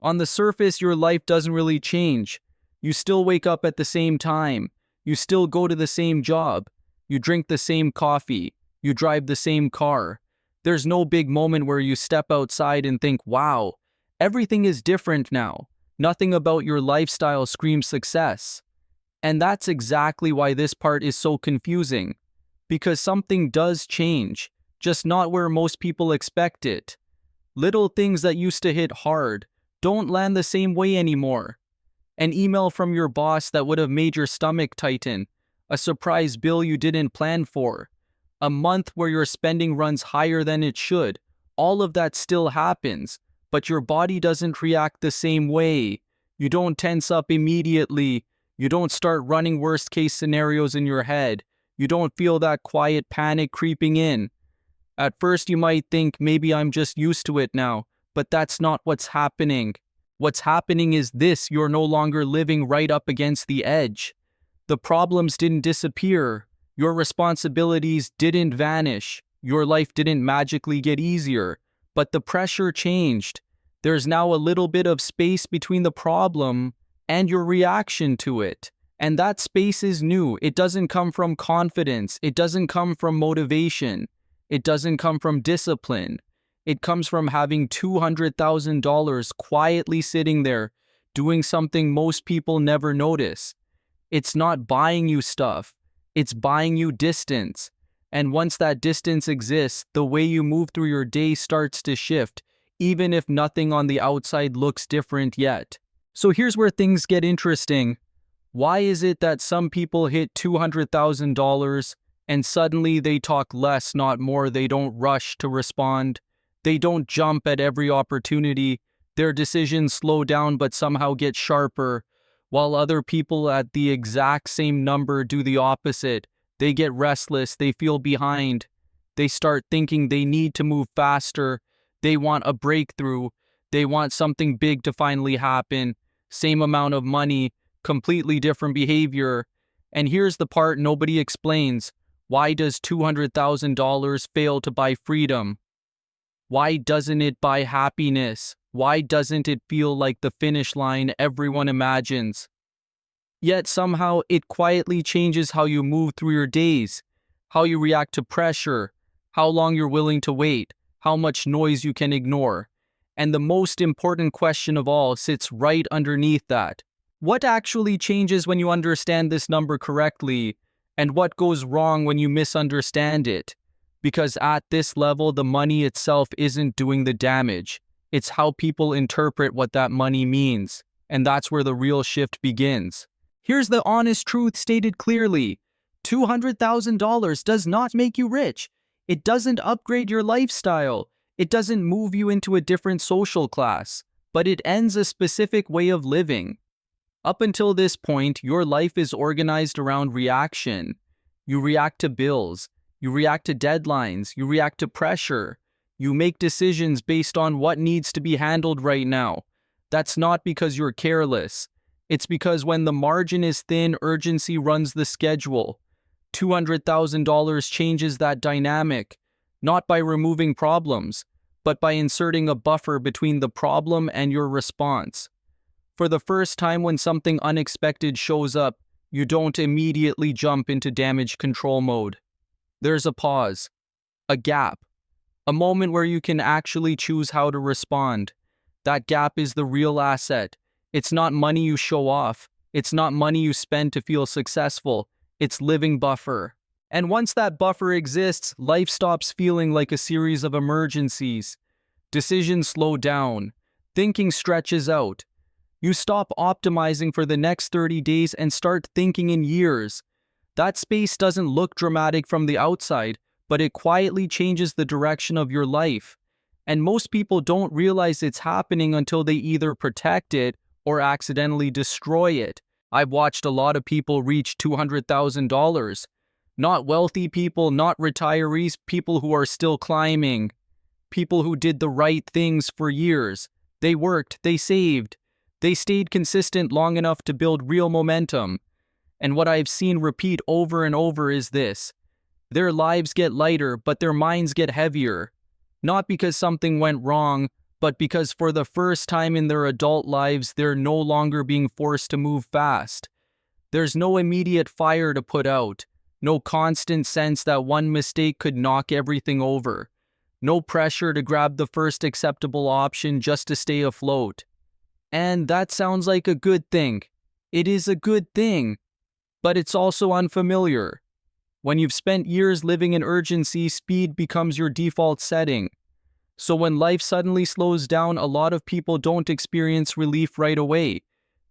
On the surface, your life doesn't really change. You still wake up at the same time. You still go to the same job. You drink the same coffee. You drive the same car. There's no big moment where you step outside and think, wow, everything is different now. Nothing about your lifestyle screams success. And that's exactly why this part is so confusing. Because something does change, just not where most people expect it. Little things that used to hit hard don't land the same way anymore. An email from your boss that would have made your stomach tighten. A surprise bill you didn't plan for. A month where your spending runs higher than it should. All of that still happens, but your body doesn't react the same way. You don't tense up immediately. You don't start running worst-case scenarios in your head. You don't feel that quiet panic creeping in. At first you might think maybe I'm just used to it now, but that's not what's happening. What's happening is this: you're no longer living right up against the edge. The problems didn't disappear. Your responsibilities didn't vanish. Your life didn't magically get easier, but the pressure changed. There's now a little bit of space between the problem and your reaction to it. And that space is new. It doesn't come from confidence. It doesn't come from motivation. It doesn't come from discipline. It comes from having $200,000 quietly sitting there, doing something most people never notice. It's not buying you stuff. It's buying you distance. And once that distance exists, the way you move through your day starts to shift, even if nothing on the outside looks different yet. So here's where things get interesting. Why is it that some people hit $200,000 and suddenly they talk less, not more? They don't rush to respond. They don't jump at every opportunity. Their decisions slow down but somehow get sharper, while other people at the exact same number do the opposite. They get restless. They feel behind. They start thinking they need to move faster. They want a breakthrough. They want something big to finally happen. Same amount of money, completely different behavior. And here's the part nobody explains. Why does $200,000 fail to buy freedom? Why doesn't it buy happiness? Why doesn't it feel like the finish line everyone imagines? Yet somehow it quietly changes how you move through your days, how you react to pressure, how long you're willing to wait, how much noise you can ignore. And the most important question of all sits right underneath that. What actually changes when you understand this number correctly, and what goes wrong when you misunderstand it? Because at this level, the money itself isn't doing the damage. It's how people interpret what that money means. And that's where the real shift begins. Here's the honest truth stated clearly. $200,000 does not make you rich. It doesn't upgrade your lifestyle. It doesn't move you into a different social class. But it ends a specific way of living. Up until this point, your life is organized around reaction. You react to bills. You react to deadlines. You react to pressure. You make decisions based on what needs to be handled right now. That's not because you're careless. It's because when the margin is thin, urgency runs the schedule. $200,000 changes that dynamic, not by removing problems, but by inserting a buffer between the problem and your response. For the first time, when something unexpected shows up, you don't immediately jump into damage control mode. There's a pause, a gap, a moment where you can actually choose how to respond. That gap is the real asset. It's not money you show off. It's not money you spend to feel successful. It's living buffer. And once that buffer exists, life stops feeling like a series of emergencies. Decisions slow down. Thinking stretches out. You stop optimizing for the next 30 days and start thinking in years. That space doesn't look dramatic from the outside, but it quietly changes the direction of your life. And most people don't realize it's happening until they either protect it or accidentally destroy it. I've watched a lot of people reach $200,000. Not wealthy people, not retirees, people who are still climbing. People who did the right things for years. They worked, they saved. They stayed consistent long enough to build real momentum. And what I've seen repeat over and over is this. Their lives get lighter, but their minds get heavier. Not because something went wrong, but because for the first time in their adult lives, they're no longer being forced to move fast. There's no immediate fire to put out, no constant sense that one mistake could knock everything over, no pressure to grab the first acceptable option just to stay afloat. And that sounds like a good thing. It is a good thing, but it's also unfamiliar. When you've spent years living in urgency, speed becomes your default setting. So when life suddenly slows down, a lot of people don't experience relief right away.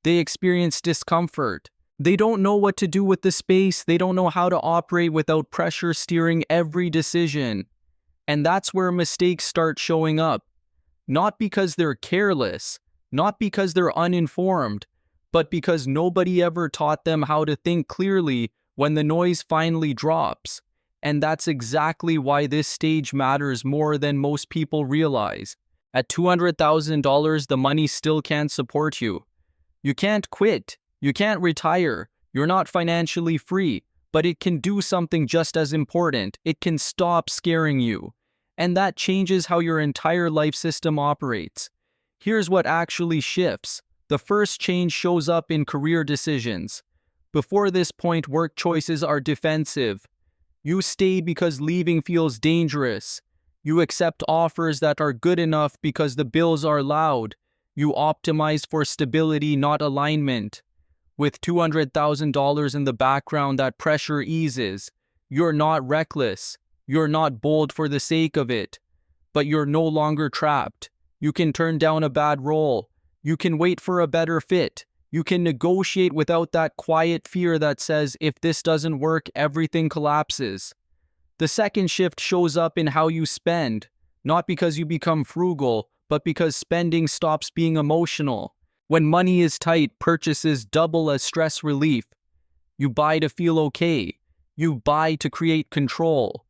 They experience discomfort. They don't know what to do with the space. They don't know how to operate without pressure steering every decision. And that's where mistakes start showing up. Not because they're careless, not because they're uninformed, but because nobody ever taught them how to think clearly when the noise finally drops. And that's exactly why this stage matters more than most people realize. At $200,000, the money still can't support you. You can't quit. You can't retire. You're not financially free. But it can do something just as important. It can stop scaring you. And that changes how your entire life system operates. Here's what actually shifts. The first change shows up in career decisions. Before this point, work choices are defensive. You stay because leaving feels dangerous. You accept offers that are good enough because the bills are loud. You optimize for stability, not alignment. With $200,000 in the background, that pressure eases. You're not reckless. You're not bold for the sake of it. But you're no longer trapped. You can turn down a bad role. You can wait for a better fit. You can negotiate without that quiet fear that says, if this doesn't work, everything collapses. The second shift shows up in how you spend, not because you become frugal, but because spending stops being emotional. When money is tight, purchases double as stress relief. You buy to feel okay. You buy to create control.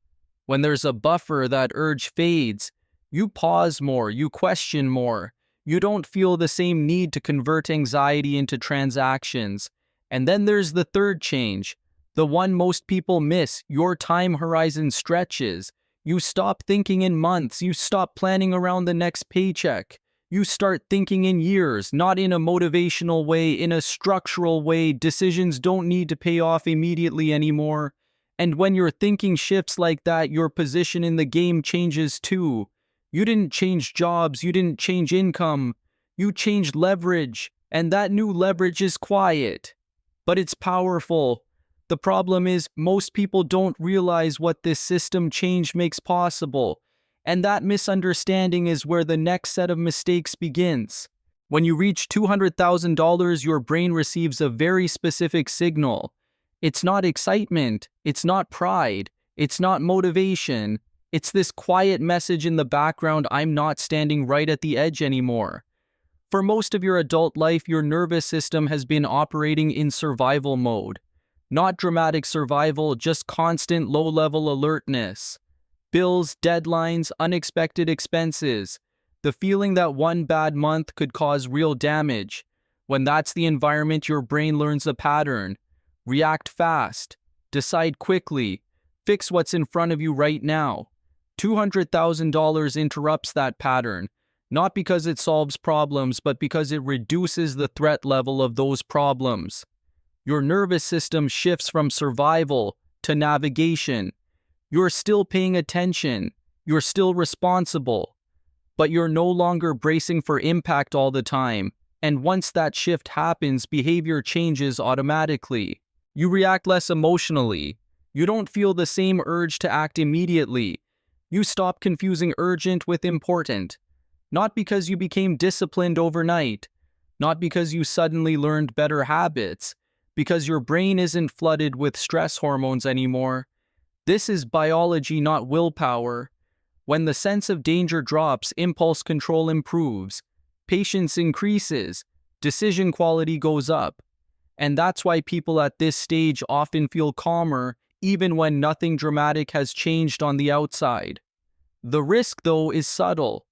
When there's a buffer, that urge fades. You pause more. You question more. You don't feel the same need to convert anxiety into transactions. And then there's the third change, the one most people miss. Your time horizon stretches. You stop thinking in months. You stop planning around the next paycheck. You start thinking in years, not in a motivational way, in a structural way. Decisions don't need to pay off immediately anymore. And when your thinking shifts like that, your position in the game changes too. You didn't change jobs, you didn't change income, you changed leverage, and that new leverage is quiet. But it's powerful. The problem is, most people don't realize what this system change makes possible, and that misunderstanding is where the next set of mistakes begins. When you reach $200,000, your brain receives a very specific signal. It's not excitement, it's not pride, it's not motivation. It's this quiet message in the background: I'm not standing right at the edge anymore. For most of your adult life, your nervous system has been operating in survival mode. Not dramatic survival, just constant low-level alertness. Bills, deadlines, unexpected expenses. The feeling that one bad month could cause real damage. When that's the environment, your brain learns a pattern. React fast. Decide quickly. Fix what's in front of you right now. $200,000 interrupts that pattern, not because it solves problems, but because it reduces the threat level of those problems. Your nervous system shifts from survival to navigation. You're still paying attention, you're still responsible, but you're no longer bracing for impact all the time. And once that shift happens, behavior changes automatically. You react less emotionally. You don't feel the same urge to act immediately. You stop confusing urgent with important. Not because you became disciplined overnight. Not because you suddenly learned better habits. Because your brain isn't flooded with stress hormones anymore. This is biology, not willpower. When the sense of danger drops, impulse control improves. Patience increases. Decision quality goes up. And that's why people at this stage often feel calmer, even when nothing dramatic has changed on the outside. The risk, though, is subtle.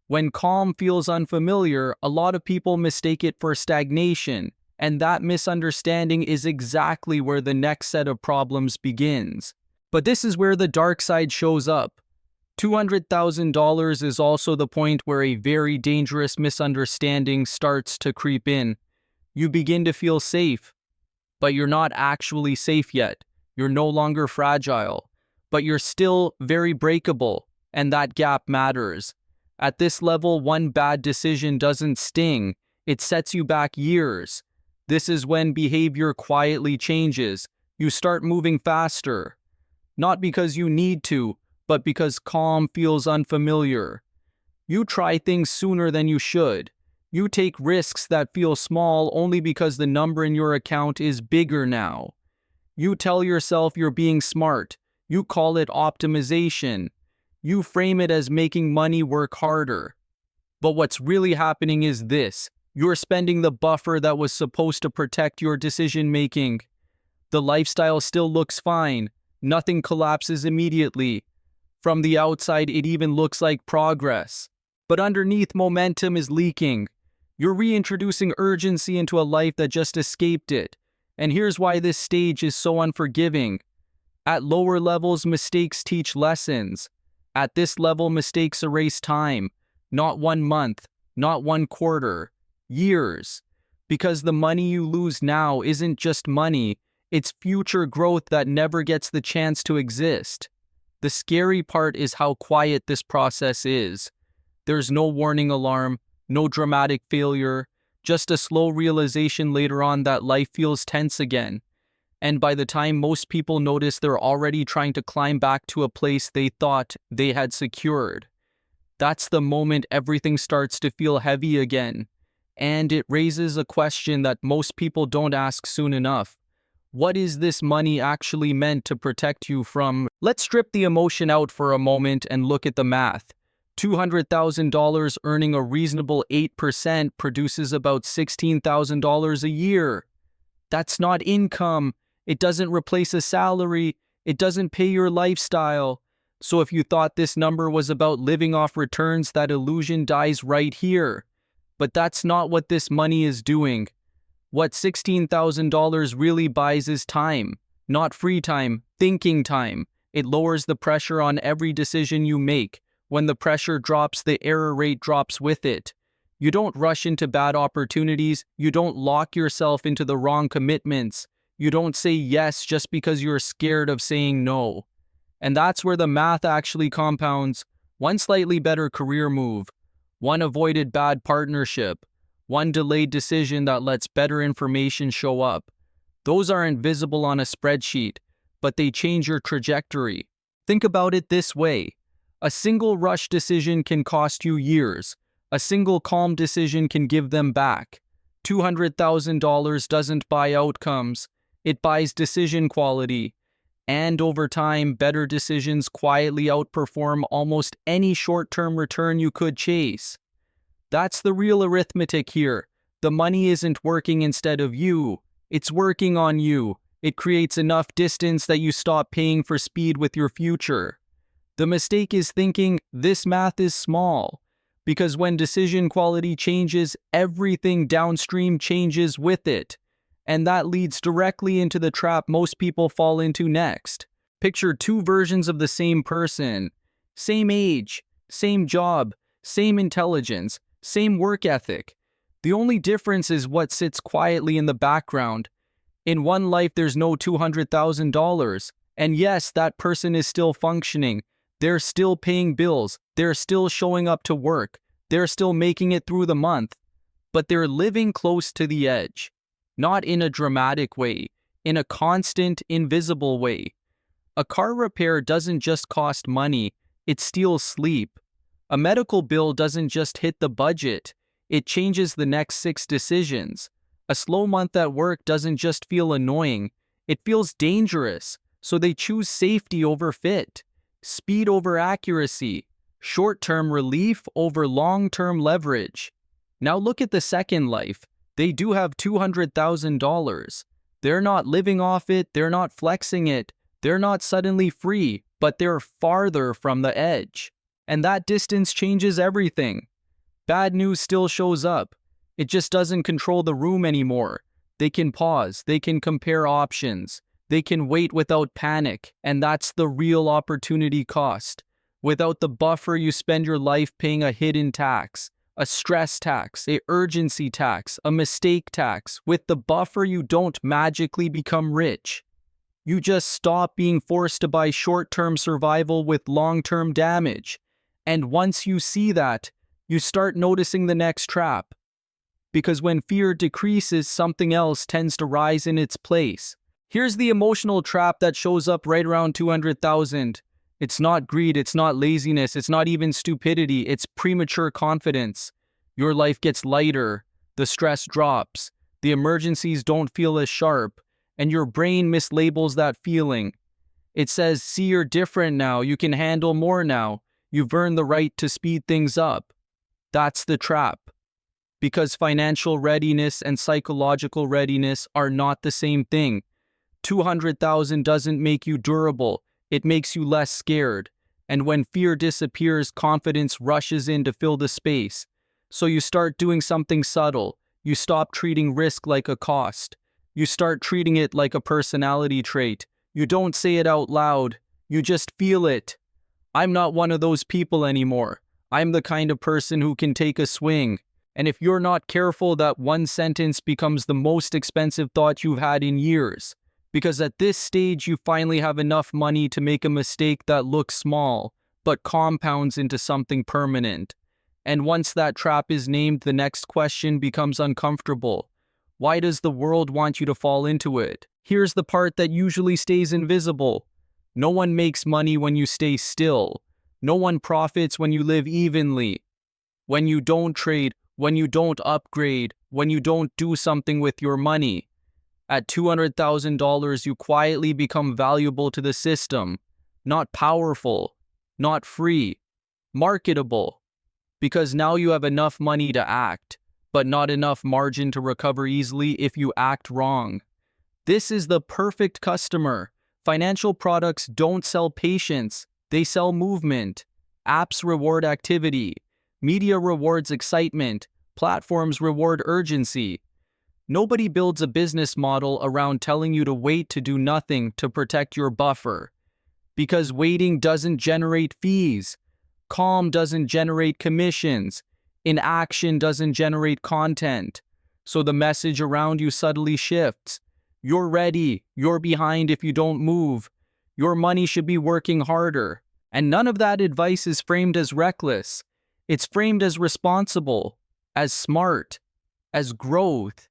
When calm feels unfamiliar, a lot of people mistake it for stagnation, and that misunderstanding is exactly where the next set of problems begins. But this is where the dark side shows up. $200,000 is also the point where a very dangerous misunderstanding starts to creep in. You begin to feel safe, but you're not actually safe yet. You're no longer fragile, but you're still very breakable, and that gap matters. At this level, one bad decision doesn't sting, it sets you back years. This is when behavior quietly changes. You start moving faster, not because you need to, but because calm feels unfamiliar. You try things sooner than you should. You take risks that feel small only because the number in your account is bigger now. You tell yourself you're being smart. You call it optimization. You frame it as making money work harder. But what's really happening is this. You're spending the buffer that was supposed to protect your decision-making. The lifestyle still looks fine. Nothing collapses immediately. From the outside, it even looks like progress. But underneath, momentum is leaking. You're reintroducing urgency into a life that just escaped it. And here's why this stage is so unforgiving. At lower levels, mistakes teach lessons. At this level, mistakes erase time. Not 1 month, not 1 quarter, years. Because the money you lose now isn't just money, it's future growth that never gets the chance to exist. The scary part is how quiet this process is. There's no warning alarm, no dramatic failure, just a slow realization later on that life feels tense again. And by the time most people notice, they're already trying to climb back to a place they thought they had secured. That's the moment everything starts to feel heavy again. And it raises a question that most people don't ask soon enough. What is this money actually meant to protect you from? Let's strip the emotion out for a moment and look at the math. $200,000 earning a reasonable 8% produces about $16,000 a year. That's not income. It doesn't replace a salary. It doesn't pay your lifestyle. So if you thought this number was about living off returns, that illusion dies right here. But that's not what this money is doing. What $16,000 really buys is time. Not free time, thinking time. It lowers the pressure on every decision you make. When the pressure drops, the error rate drops with it. You don't rush into bad opportunities. You don't lock yourself into the wrong commitments. You don't say yes just because you're scared of saying no. And that's where the math actually compounds. One slightly better career move, one avoided bad partnership, one delayed decision that lets better information show up. Those aren't visible on a spreadsheet, but they change your trajectory. Think about it this way. A single rush decision can cost you years. A single calm decision can give them back. $200,000 doesn't buy outcomes. It buys decision quality. And over time, better decisions quietly outperform almost any short-term return you could chase. That's the real arithmetic here. The money isn't working instead of you. It's working on you. It creates enough distance that you stop paying for speed with your future. The mistake is thinking this math is small. Because when decision quality changes, everything downstream changes with it. And that leads directly into the trap most people fall into next. Picture 2 versions of the same person. Same age, same job, same intelligence, same work ethic. The only difference is what sits quietly in the background. In one life, there's no $200,000. And yes, that person is still functioning. They're still paying bills. They're still showing up to work. They're still making it through the month. But they're living close to the edge. Not in a dramatic way, in a constant, invisible way. A car repair doesn't just cost money, it steals sleep. A medical bill doesn't just hit the budget, it changes the next 6 decisions. A slow month at work doesn't just feel annoying, it feels dangerous, so they choose safety over fit, speed over accuracy, short-term relief over long-term leverage. Now look at the second life. They do have $200,000. They're not living off it, they're not flexing it, they're not suddenly free, but they're farther from the edge. And that distance changes everything. Bad news still shows up. It just doesn't control the room anymore. They can pause, they can compare options, they can wait without panic, and that's the real opportunity cost. Without the buffer, you spend your life paying a hidden tax, a stress tax, a urgency tax, a mistake tax. With the buffer, you don't magically become rich. You just stop being forced to buy short-term survival with long-term damage. And once you see that, you start noticing the next trap. Because when fear decreases, something else tends to rise in its place. Here's the emotional trap that shows up right around 200,000. It's not greed, it's not laziness, it's not even stupidity, it's premature confidence. Your life gets lighter, the stress drops, the emergencies don't feel as sharp, and your brain mislabels that feeling. It says, see, you're different now, you can handle more now, you've earned the right to speed things up. That's the trap. Because financial readiness and psychological readiness are not the same thing. 200,000 doesn't make you durable, it makes you less scared. And when fear disappears, confidence rushes in to fill the space. So you start doing something subtle. You stop treating risk like a cost. You start treating it like a personality trait. You don't say it out loud. You just feel it. I'm not one of those people anymore. I'm the kind of person who can take a swing. And if you're not careful, that one sentence becomes the most expensive thought you've had in years. Because at this stage, you finally have enough money to make a mistake that looks small, but compounds into something permanent. And once that trap is named, the next question becomes uncomfortable. Why does the world want you to fall into it? Here's the part that usually stays invisible. No one makes money when you stay still. No one profits when you live evenly. When you don't trade, when you don't upgrade, when you don't do something with your money. At $200,000, you quietly become valuable to the system. Not powerful, not free, marketable. Because now you have enough money to act, but not enough margin to recover easily if you act wrong. This is the perfect customer. Financial products don't sell patience, they sell movement. Apps reward activity. Media rewards excitement. Platforms reward urgency. Nobody builds a business model around telling you to wait to do nothing to protect your buffer. Because waiting doesn't generate fees. Calm doesn't generate commissions. Inaction doesn't generate content. So the message around you subtly shifts. You're ready. You're behind if you don't move. Your money should be working harder. And none of that advice is framed as reckless. It's framed as responsible, as smart, as growth.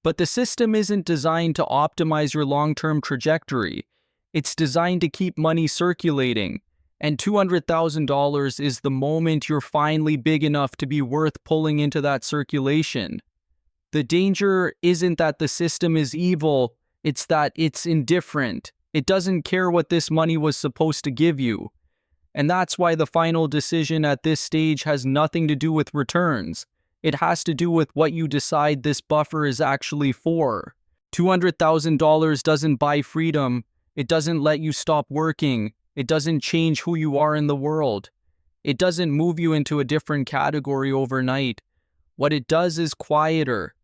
But the system isn't designed to optimize your long-term trajectory. It's designed to keep money circulating. And $200,000 is the moment you're finally big enough to be worth pulling into that circulation. The danger isn't that the system is evil, it's that it's indifferent. It doesn't care what this money was supposed to give you. And that's why the final decision at this stage has nothing to do with returns. It has to do with what you decide this buffer is actually for. $200,000 doesn't buy freedom. It doesn't let you stop working. It doesn't change who you are in the world. It doesn't move you into a different category overnight. What it does is quieter.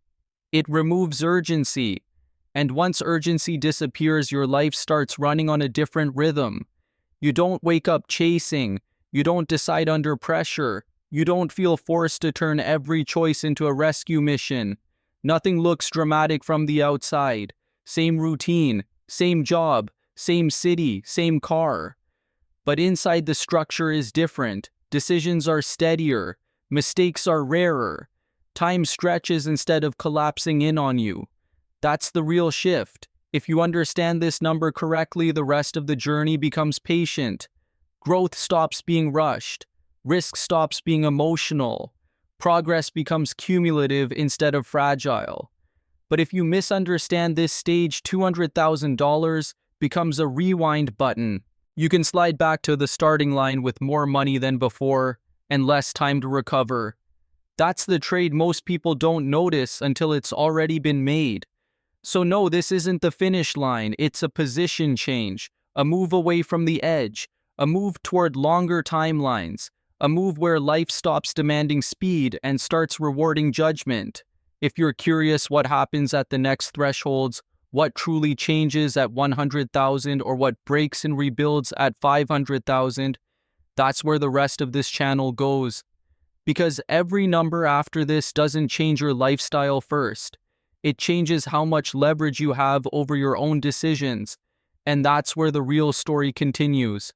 It removes urgency. And once urgency disappears, your life starts running on a different rhythm. You don't wake up chasing. You don't decide under pressure. You don't feel forced to turn every choice into a rescue mission. Nothing looks dramatic from the outside. Same routine, same job, same city, same car. But inside the structure is different. Decisions are steadier. Mistakes are rarer. Time stretches instead of collapsing in on you. That's the real shift. If you understand this number correctly, the rest of the journey becomes patient. Growth stops being rushed. Risk stops being emotional. Progress becomes cumulative instead of fragile. But if you misunderstand this stage, $200,000 becomes a rewind button. You can slide back to the starting line with more money than before and less time to recover. That's the trade most people don't notice until it's already been made. So no, this isn't the finish line. It's a position change, a move away from the edge, a move toward longer timelines, a move where life stops demanding speed and starts rewarding judgment. If you're curious what happens at the next thresholds, what truly changes at 100,000 or what breaks and rebuilds at 500,000, That's where the rest of this channel goes. Because every number after this doesn't change your lifestyle first. It changes how much leverage you have over your own decisions. And that's where the real story continues.